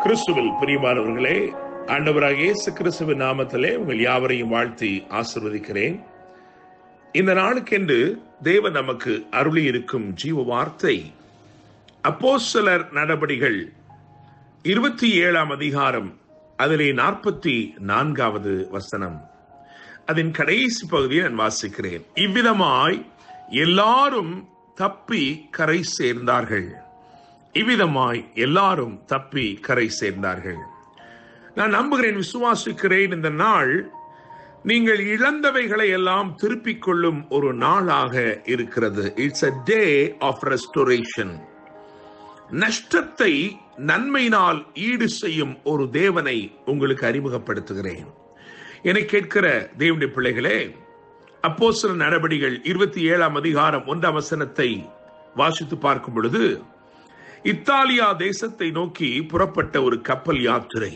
கிறிஸ்துவில் பிரியமானவர்களே, ஆண்டவராக இயேசு கிறிஸ்துவின் நாமத்திலே உங்கள் யாவரையும் வாழ்த்தி ஆசீர்வதிக்கிறேன். இந்த நாளுக்கென்று தேவன் நமக்கு அருளி இருக்கும் ஜீவ வார்த்தை அப்போஸ்தலர் நடபடிகள் 27ஆம் அதிகாரம், அதிலே 44வது வசனம். அதன் கடைசி பகுதியை நான் வாசிக்கிறேன். இவ்விதமாய் எல்லாரும் தப்பி கரை சேர்ந்தார்கள். நான் நம்புகிறேன், விசுவாசிக்கிறேன், இந்த நாள் நீங்கள் இழந்தவைகளை எல்லாம் திருப்பிக் கொள்ளும் ஒரு நாளாக இருக்கிறது. It's a day of restoration. நஷ்டத்தை நன்மையினால் ஈடு செய்யும் ஒரு தேவனை உங்களுக்கு அறிமுகப்படுத்துகிறேன். என்னை கேட்கிற தேவனுடைய பிள்ளைகளே, அப்போஸ்தலர் நடபடிகள் 27ஆம் அதிகாரம் 1ஆம் வசனத்தை வாசித்து பார்க்கும் பொழுது, இத்தாலியா தேசத்தை நோக்கி புறப்பட்ட ஒரு கப்பல் யாத்திரை.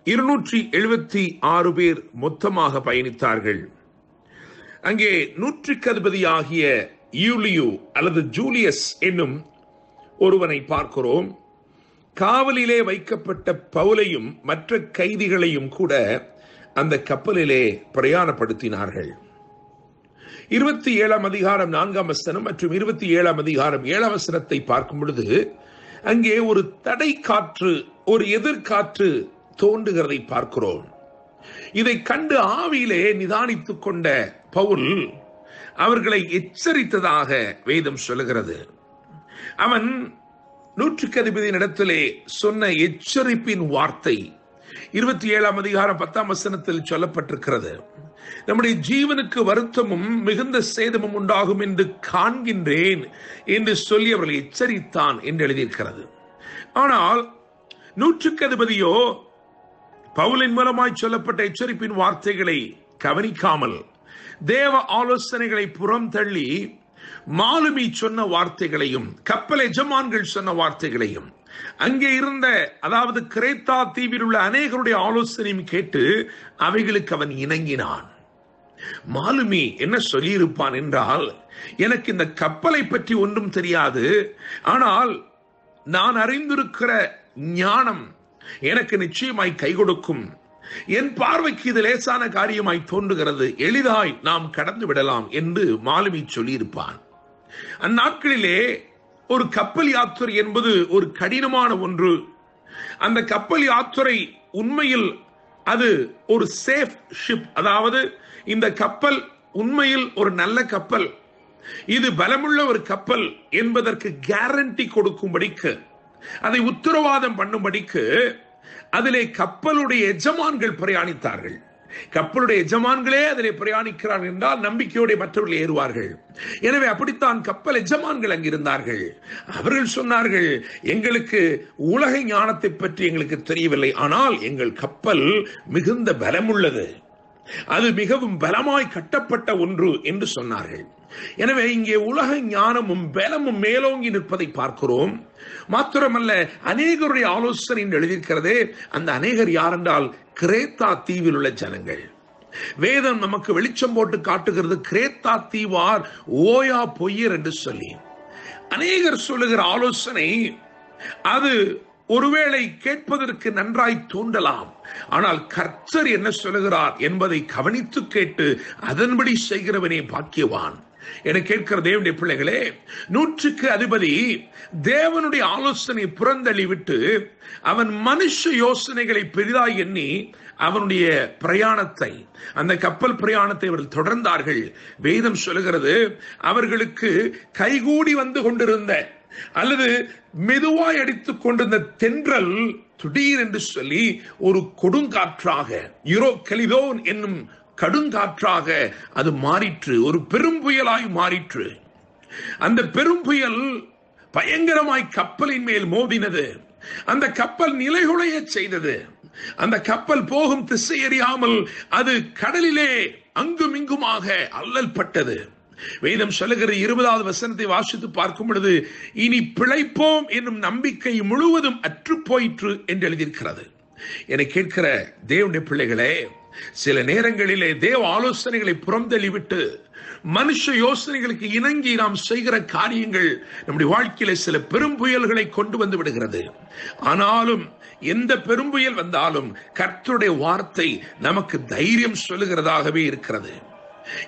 276 பேர் மொத்தமாக பயணித்தார்கள். அங்கே நூற்றுக்கதிபதியாகிய யூலியு அல்லது ஜூலியஸ் என்னும் ஒருவனை பார்க்கிறோம். காவலிலே வைக்கப்பட்ட பவுலையும் மற்ற கைதிகளையும் கூட அந்த கப்பலிலே பிரயாணப்படுத்தினார்கள். 27ஆம் அதிகாரம் 4ஆம் வசனம் மற்றும் 27ஆம் அதிகாரம் 7ஆம் வசனத்தை பார்க்கும் பொழுது, அங்கே ஒரு தடை காற்று, ஒரு எதிர்காற்று தோன்றுகிறதை பார்க்கிறோம். இதை கண்டு ஆவியிலே நிதானித்துக் கொண்ட பவுல் அவர்களை எச்சரித்ததாக வேதம் சொல்லுகிறது. அவன் நூற்றுக்கதிபதியின் இடத்திலே சொன்ன எச்சரிப்பின் வார்த்தை 27ஆம் அதிகாரம் 10ஆம் வசனத்தில் சொல்லப்பட்டிருக்கிறது. நம்முடைய ஜீவனுக்கு வருத்தமும் மிகுந்த சேதமும் உண்டாகும் என்று காண்கின்றேன் என்று சொல்லி அவர்களை எச்சரித்தான் என்று எழுதியிருக்கிறது. ஆனால் நூற்றுக்கதிபதியோ பவுலின் மூலமாய் சொல்லப்பட்ட எச்சரிப்பின் வார்த்தைகளை கவனிக்காமல் தேவ ஆலோசனைகளை புறம் தள்ளி மாலுமி சொன்ன வார்த்தைகளையும் கப்பல் எஜமான்கள் சொன்ன வார்த்தைகளையும் அங்கே இருந்த, அதாவது கிரேத்தா தீவில் உள்ள அநேகருடைய ஆலோசனையும் கேட்டு அவைகளுக்கு அவன் இணங்கினான். மாலுமி என்ன சொல்லியிருப்பான் என்றால், எனக்கு இந்த கப்பலை பற்றி ஒன்றும் தெரியாது, ஆனால் நான் அறிந்திருக்கிற ஞானம் எனக்கு நிச்சயமாய் கை கொடுக்கும், என் பார்வைக்கு இது லேசான காரியமாய் தோன்றுகிறது, எளிதாய் நாம் கடந்து விடலாம் என்று மாலுமி சொல்லியிருப்பான். அந்நாட்களிலே ஒரு கப்பல் யாத்திரை என்பது ஒரு கடினமான ஒன்று. அந்த கப்பல் யாத்திரை உண்மையில் அது ஒரு சேஃப் ஷிப், அதாவது இந்த கப்பல் உண்மையில் ஒரு நல்ல கப்பல், இது பலமுள்ள ஒரு கப்பல் என்பதற்கு கேரண்டி கொடுக்கும்படிக்கு, அதை உத்தரவாதம் பண்ணும்படிக்கு அதிலே கப்பலுடைய எஜமான்கள் பிரயாணித்தார்கள். கப்பலுடைய எஜமான்களே அதிலே பிரயாணிக்கிறார்கள் என்றால் நம்பிக்கையோடு மற்றவர்கள் ஏறுவார்கள். எனவே அப்படித்தான் கப்பல் எஜமான்கள் அங்கிருந்தார்கள். அவர்கள் சொன்னார்கள், எங்களுக்கு உலக ஞானத்தை பற்றி எங்களுக்கு தெரியவில்லை, ஆனால் எங்கள் கப்பல் மிகுந்த பலமுள்ளது, அது மிகவும் பலமாய் கட்டப்பட்ட ஒன்று என்று சொன்னார்கள். எனவே இங்கே உலக ஞானமும் பலமும் மேலோங்கி நிற்பதை பார்க்கிறோம். மாத்திரமல்ல, அநேகருடைய ஆலோசனை எழுதியிருக்கிறதே, அந்த அநேகர் யார் என்றால் கிரேத்தா தீவில் உள்ள ஜனங்கள். வேதம் நமக்கு வெளிச்சம் போட்டு காட்டுகிறது, கிரேத்தா தீவார் ஓயா பொய்யர் என்று சொல்லி. அநேகர் சொல்லுகிற ஆலோசனை அது ஒருவேளை கேட்பதற்கு நன்றாய் தோன்றலாம், ஆனால் கர்த்தர் என்ன சொல்லுகிறார் என்பதை கவனித்து கேட்டு அதன்படி செய்கிறவனே பாக்கியவான். என கேட்கிற தேவனுடைய பிள்ளைகளே, நூற்றுக்கு அதிபதி தேவனுடைய ஆலோசனை புறந்தள்ளி விட்டு அவன் மனுஷ யோசனைகளை பெரிதாய் எண்ணி அவனுடைய பிரயாணத்தை, அந்த கப்பல் பிரயாணத்தை அவர்கள் தொடர்ந்தார்கள். வேதம் சொல்லுகிறது, அவர்களுக்கு கைகூடி வந்து கொண்டிருந்த அல்லது மெதுவாய் அடித்துக் கொண்டிருந்த தென்றல் திடீர் என்று சொல்லி ஒரு கொடுங்காற்றாக, யூரோகலிதோன் என்னும் கடுங்காற்றாக அது மாறிற்று, ஒரு பெரும் புயலாய் மாறிற்று. அந்த பெரும் புயல் பயங்கரமாய் கப்பலின் மேல் மோதினது. அந்த கப்பல் நிலைகுலைய செய்தது. அந்த கப்பல் போகும் திசை அறியாமல் அது கடலிலே அங்கும் இங்குமாக அல்லல் பட்டது. வேதம் சொல்லுகிற 20வது வசனத்தை வாசித்து பார்க்கும் பொழுது, இனி பிழைப்போம் என்னும் நம்பிக்கை முழுவதும் அற்று போயிற்று என்று எழுதியிருக்கிறது. என கேட்கிற தேவனுடைய பிள்ளைகளே, சில நேரங்களிலே தேவ ஆலோசனைகளை புறந்தள்ளிவிட்டு மனுஷ யோசனைகளுக்கு இணங்கி நாம் செய்கிற காரியங்கள் நம்முடைய வாழ்க்கையில சில பெரும் புயல்களை கொண்டு வந்து விடுகிறது. ஆனாலும் எந்த பெரும் புயல் வந்தாலும் கர்த்தருடைய வார்த்தை நமக்கு தைரியம் சொல்லுகிறதாகவே இருக்கிறது.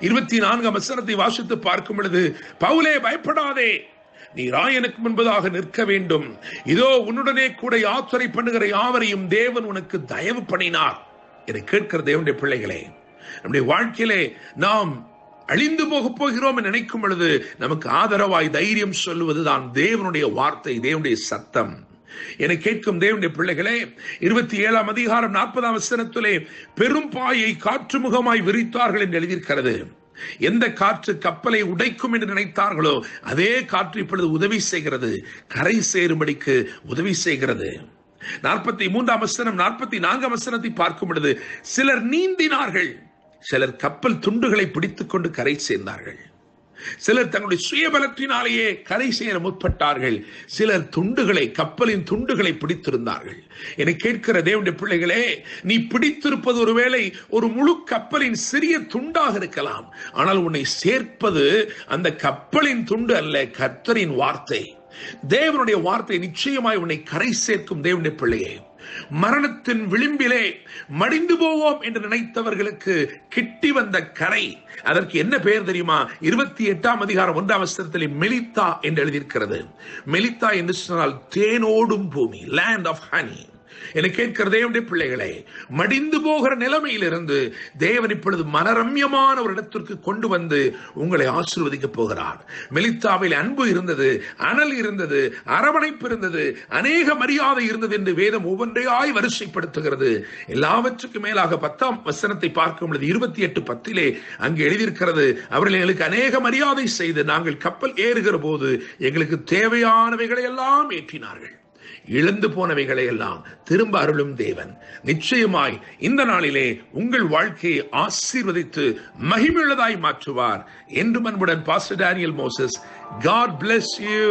24 வசனத்தை வாசித்து பார்க்கும் பொழுது, பவுலே பயப்படாதே, நீ ராயனுக்கு முன்பதாக நிற்க வேண்டும், இதோ உன்னுடனே கூட யாத்திரை பண்ணுகிற யாவரையும் தேவன் உனக்கு தயவு பண்ணினார். இதை கேட்கிற தேவனுடைய பிள்ளைகளே, நம்முடைய வாழ்க்கையிலே நாம் அழிந்து போக போகிறோம் என்று நினைக்கும் பொழுது நமக்கு ஆதரவாய் தைரியம் சொல்லுவதுதான் தேவனுடைய வார்த்தை, தேவனுடைய சத்தம். என கேட்கும் தேவனுடைய பிள்ளைகளே, 27 அதிகாரம் 40 வசனத்திலே பெரும் பாயை காற்று முகமாய் விரித்தார்கள் என்று எழுதியிருக்கிறது. எந்த காற்று கப்பலை உடைக்கும் என்று நினைத்தார்களோ அதே காற்று இப்பொழுது உதவி செய்கிறது, கரை சேரும்படிக்கு உதவி செய்கிறது. 43 வசனம் 44 வசனத்தை பார்க்கும் பொழுது, சிலர் நீந்தினார்கள், சிலர் கப்பல் துண்டுகளை பிடித்துக் கொண்டு கரை சேர்ந்தார்கள், சிலர் தங்களுடைய சுயபலத்தினாலேயே கரை சேர முற்பட்டார்கள், சிலர் துண்டுகளை, கப்பலின் துண்டுகளை பிடித்திருந்தார்கள். என்னை கேட்கிற தேவனுடைய பிள்ளைகளே, நீ பிடித்திருப்பது ஒருவேளை ஒரு முழு கப்பலின் சிறிய துண்டாக இருக்கலாம், ஆனால் உன்னை சேர்ப்பது அந்த கப்பலின் துண்டு அல்ல, கர்த்தரின் வார்த்தை. தேவனுடைய வார்த்தை நிச்சயமாய் உன்னை கரை சேர்க்கும். தேவனுடைய பிள்ளையே, மரணத்தின் விளிம்பிலே மடிந்து போவோம் என்று நினைத்தவர்களுக்கு கிட்டி வந்த கரை, அதற்கு என்ன பெயர் தெரியுமா? 28 அதிகாரம் 1 வசனத்தில் மெலித்தா என்று எழுதியிருக்கிறது. மெலித்தா என்று சொன்னால் தேனோடும் பூமி, லேண்ட் ஆஃப் ஹனி. என கேட்கிற தேவனுடைய பிள்ளைகளே, மடிந்து போகிற நிலைமையிலிருந்து தேவன் இப்பொழுது மனரம்யமான ஒரு இடத்திற்கு கொண்டு வந்து உங்களை ஆசீர்வதிக்க போகிறார். மெலித்தாவில் அன்பு இருந்தது, அனல் இருந்தது, அரவணைப்பு இருந்தது, அநேக மரியாதை இருந்தது என்று வேதம் ஒவ்வொன்றையாய் வரிசைப்படுத்துகிறது. எல்லாவற்றுக்கும் மேலாக 10 வசனத்தை பார்க்கும் பொழுது 28:10 அங்கு எழுதியிருக்கிறது, அவர்கள் எங்களுக்கு அநேக மரியாதை செய்து நாங்கள் கப்பல் ஏறுகிற போது எங்களுக்கு தேவையானவைகளை எல்லாம் ஏற்றினார்கள், இழந்து போனவைகளை எல்லாம் திரும்ப அருளும் தேவன். நிச்சயமாய் இந்த நாளிலே உங்கள் வாழ்க்கையை ஆசீர்வதித்து மகிமையுள்ளதாய் மாற்றுவார். என்று அன்புடன் pastor Daniel Moses. God bless you.